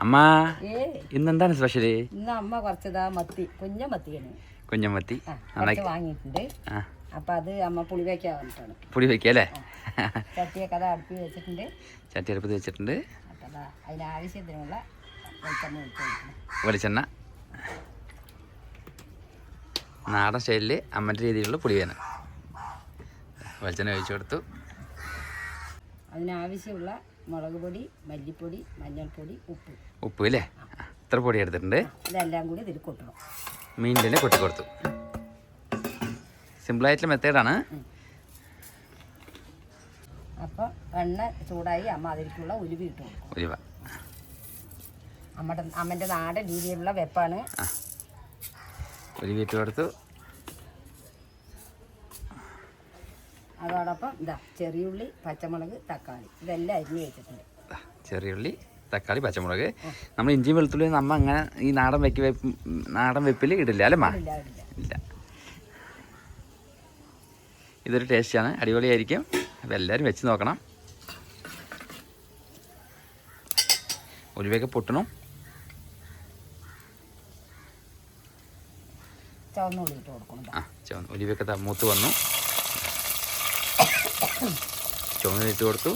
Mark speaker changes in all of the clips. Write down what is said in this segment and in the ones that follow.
Speaker 1: അമ്മ ഇന്നെന്താണ് സ്പെഷ്യല്?
Speaker 2: ഇന്ന് അമ്മ കുറച്ചതാ മത്തി,
Speaker 1: കുഞ്ഞമത്തി
Speaker 2: വാങ്ങിയിട്ടുണ്ട്. അപ്പൊ അത് അമ്മ പുളി വയ്ക്കാൻ വന്നിട്ടാണ്.
Speaker 1: പുളി വയ്ക്കല്ലേ?
Speaker 2: ചട്ടിയൊക്കെ അത് അടുപ്പിൽ വെച്ചിട്ടുണ്ട്.
Speaker 1: ചട്ടി അടുപ്പത്ത് വെച്ചിട്ടുണ്ട്.
Speaker 2: അപ്പൊ അതിനാവശ്യത്തിനുള്ള
Speaker 1: വെളിച്ചെണ്ണ നാടൻ സ്റ്റൈലിൽ അമ്മൻ്റെ രീതിയിലുള്ള പുളി വേണം. വെളിച്ചെണ്ണ ഒഴിച്ചു കൊടുത്തു.
Speaker 2: അതിനാവശ്യമുള്ള മുളക് പൊടി, മല്ലിപ്പൊടി, മഞ്ഞൾപ്പൊടി,
Speaker 1: ഉപ്പ് അല്ലേ? ഇത്ര പൊടി എടുത്തിട്ടുണ്ട്.
Speaker 2: ഇതെല്ലാം കൂടി ഇതിൽ കൊട്ടണം.
Speaker 1: മീനിൽ തന്നെ കൊട്ടി കൊടുത്തു. സിമ്പിളായിട്ടുള്ള മെത്തേഡാണ്.
Speaker 2: അപ്പോൾ എണ്ണ ചൂടായി അമ്മ അതിലേക്കുള്ള ഉലുവ ഇട്ട് കൊടുക്കും.
Speaker 1: ഉലുവ
Speaker 2: അമ്മൻ്റെ നാടൻ രീതിയിലുള്ള വെപ്പാണ്.
Speaker 1: ഉലുവ ഇട്ട് കൊടുത്തു.
Speaker 2: അതോടൊപ്പം ചെറിയുള്ളി, പച്ചമുളക്, തക്കാളി ഇതെല്ലാം അരിഞ്ഞ് വെച്ചിട്ടുണ്ട്.
Speaker 1: ചെറിയുള്ളി, തക്കാളി, പച്ചമുളക്. നമ്മൾ ഇഞ്ചി വെളുത്തുള്ളി നമ്മ അങ്ങനെ ഈ നാടൻ വെപ്പിൽ ഇടില്ല അല്ലേ? ഇല്ല. ഇതൊരു ടേസ്റ്റാണ്, അടിപൊളിയായിരിക്കും. അപ്പോൾ എല്ലാവരും വെച്ച് നോക്കണം. ഉലുവയൊക്കെ പൊട്ടണം.
Speaker 2: ചുവന്നുള്ളി ഇട്ട് കൊടുക്കണം.
Speaker 1: ഉലുവയൊക്കെ മൂത്ത് വന്നു. ചുവന്നുള്ളി ഇട്ട് കൊടുത്തു.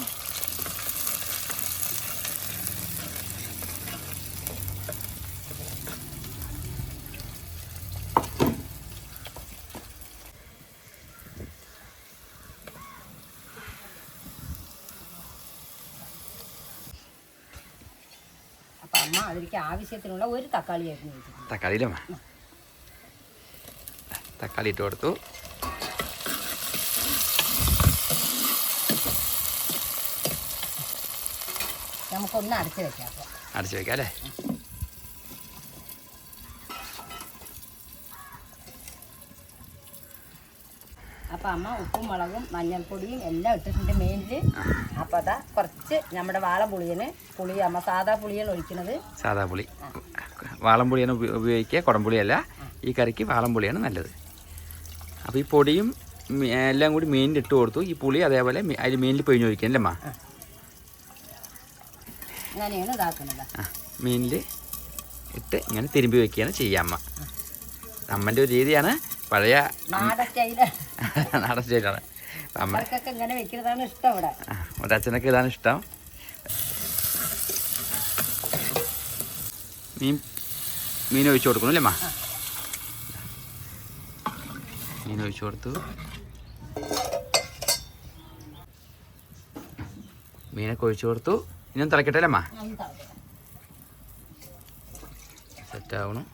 Speaker 2: അപ്പം അമ്മ അതിലേക്ക് ആവശ്യത്തിനുള്ള ഒരു തക്കാളി ആയിരുന്നു വെച്ചിട്ടുണ്ട്.
Speaker 1: തക്കാളിയില്ലേ? തക്കാളി ഇട്ട് കൊടുത്തു.
Speaker 2: നമുക്കൊന്ന് അടച്ചു വെക്കാം
Speaker 1: അല്ലേ?
Speaker 2: അപ്പം അമ്മ ഉപ്പും മുളകും മഞ്ഞൾപ്പൊടിയും എല്ലാം ഇട്ടിട്ടുണ്ട് മെയിനിൽ. അപ്പം അതാ കുറച്ച് നമ്മുടെ വാളംപുളിയാണ് അമ്മ സാധാ പുളിയാണ് ഒഴിക്കുന്നത്.
Speaker 1: സാധാ പുളി, വാളംപുളിയാണ് ഉപയോഗിക്കുക, കുടംപുളിയല്ല. ഈ കറിക്ക് വാളംപുളിയാണ് നല്ലത്. അപ്പോൾ ഈ പൊടിയും എല്ലാം കൂടി മീനിൽ ഇട്ട് കൊടുത്തു. ഈ പുളി അതേപോലെ അതിൽ മീനിൽ പിഴിഞ്ഞൊഴിക്കുക അല്ലേ അമ്മ?
Speaker 2: അങ്ങനെയാണ് ഇതാക്കുന്നത്.
Speaker 1: മീനിൽ ഇട്ട് ഇങ്ങനെ തിരുമ്പി വയ്ക്കുകയാണ് ചെയ്യുക അമ്മ. അമ്മൻ്റെ ഒരു രീതിയാണ്, പഴയ
Speaker 2: നാടൻ
Speaker 1: സ്റ്റൈലാണ്.
Speaker 2: അമ്മക്കൊക്കെ ഇങ്ങനെ വെക്കുന്നതാണ് ഇഷ്ടം. ഇവിടെ
Speaker 1: എൻ്റെ അച്ഛനൊക്കെ ഇതാണ് ഇഷ്ടം. മീൻ ഒഴിച്ചു കൊടുക്കണം അല്ലേ അമ്മ? മീൻ ഒഴിച്ചു കൊടുത്തു. മീനൊക്കെ ഒഴിച്ചു കൊടുത്തു. ഇനിയൊന്ന് തിളക്കട്ടെ അല്ലേ അമ്മ? സെറ്റാവണം.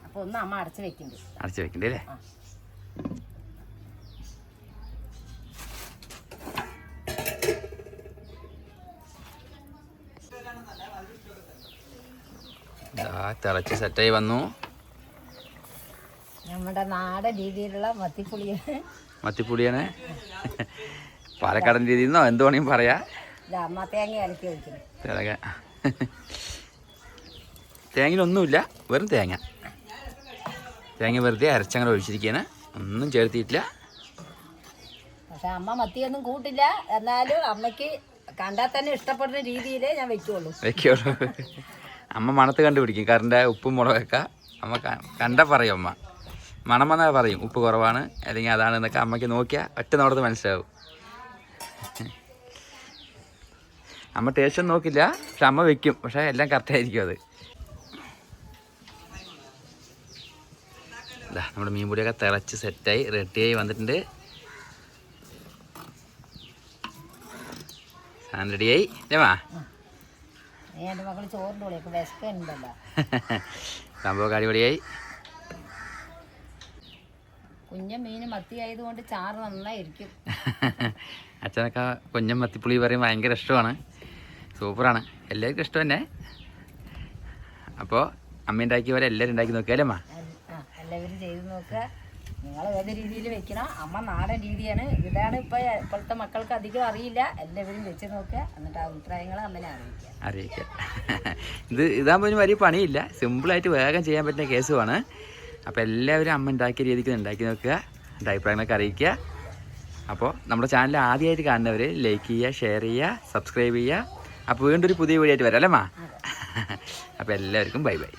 Speaker 2: അപ്പോൾ ഒന്ന് അമ്മ അടച്ച് വെക്കണ്ടേ
Speaker 1: അല്ലേ? തിളച്ച് സെറ്റായി വന്നു.
Speaker 2: നമ്മുടെ നാടൻ രീതിയിലുള്ള
Speaker 1: മത്തിപ്പുളിയാണ്. പാലക്കാടൻ രീതിയിൽ നിന്നോ എന്ത് വേണമെങ്കിലും പറയാ.
Speaker 2: അമ്മ തേങ്ങ അരക്കി ഒഴിക്കുന്നു.
Speaker 1: തേങ്ങയിലൊന്നുമില്ല, വെറും തേങ്ങ വെറുതെ അരച്ചങ്ങനെ ഒഴിച്ചിരിക്കുകയാണ്. ഒന്നും ചേർത്തിയിട്ടില്ല.
Speaker 2: പക്ഷെ അമ്മ മത്തിയൊന്നും കൂട്ടില്ല. എന്നാലും അമ്മയ്ക്ക് കണ്ടാൽ തന്നെ ഇഷ്ടപ്പെടുന്ന രീതിയിലേ ഞാൻ വെക്കുള്ളൂ.
Speaker 1: അമ്മ മണത്ത് കണ്ടുപിടിക്കും കറിൻ്റെ ഉപ്പും മുളകൊക്കെ. അമ്മ കണ്ട പറയും. അമ്മ മണം വന്നാൽ പറയും ഉപ്പ് കുറവാണ് അല്ലെങ്കിൽ അതാണ് എന്നൊക്കെ അമ്മയ്ക്ക് നോക്കിയാൽ ഒറ്റ നോടത്ത് മനസ്സിലാവും. അമ്മ ടേസ്റ്റ് നോക്കില്ല, പക്ഷെ അമ്മ വെക്കും. പക്ഷെ എല്ലാം കറക്റ്റായിരിക്കും. അത് നമ്മുടെ മീൻപൊടിയൊക്കെ തിളച്ച് സെറ്റായി റെഡിയായി വന്നിട്ടുണ്ട്. സാധനം റെഡിയായി അല്ലേ? സംഭവം അടിപൊളിയായി.
Speaker 2: കുഞ്ഞൻ മീൻ മത്തി ആയതുകൊണ്ട് ചാറ് നന്നായിരിക്കും.
Speaker 1: അച്ഛനൊക്കെ കുഞ്ഞൻ മത്തിപ്പുളി പറയും ഭയങ്കര ഇഷ്ടമാണ്. സൂപ്പറാണ്, എല്ലാവർക്കും ഇഷ്ടം തന്നെ. അപ്പോൾ അമ്മ ഉണ്ടാക്കിയവരെ എല്ലാവരും ഉണ്ടാക്കി നോക്കിയാലേ അമ്മ?
Speaker 2: എല്ലാവരും ചെയ്ത് നോക്കുക. നിങ്ങൾ ഏത് രീതിയിൽ വെക്കണം. അമ്മ നാടൻ രീതിയാണ്. ഇതാണ് ഇപ്പോഴത്തെ മക്കൾക്ക് അധികം അറിയില്ല. എല്ലാവരും വെച്ച് നോക്കുക. എന്നിട്ട് അഭിപ്രായങ്ങൾ അമ്മനെ അറിയിക്കുക.
Speaker 1: ഇതാകുമ്പോൾ വലിയ പണിയില്ല, സിമ്പിളായിട്ട് വേഗം ചെയ്യാൻ പറ്റുന്ന കേസുമാണ്. അപ്പോൾ എല്ലാവരും അമ്മ ഉണ്ടാക്കിയ രീതിക്ക് ഉണ്ടാക്കി നോക്കുക. എൻ്റെ അഭിപ്രായങ്ങളൊക്കെ അറിയിക്കുക. അപ്പോൾ നമ്മുടെ ചാനൽ ആദ്യമായിട്ട് കാണുന്നവർ ലൈക്ക് ചെയ്യുക, ഷെയർ ചെയ്യുക, സബ്സ്ക്രൈബ് ചെയ്യുക. അപ്പോൾ വീണ്ടും ഒരു പുതിയ വീഡിയോ ആയിട്ട് വരാം അല്ലേ മാ? അപ്പോൾ എല്ലാവർക്കും ബൈ ബൈ.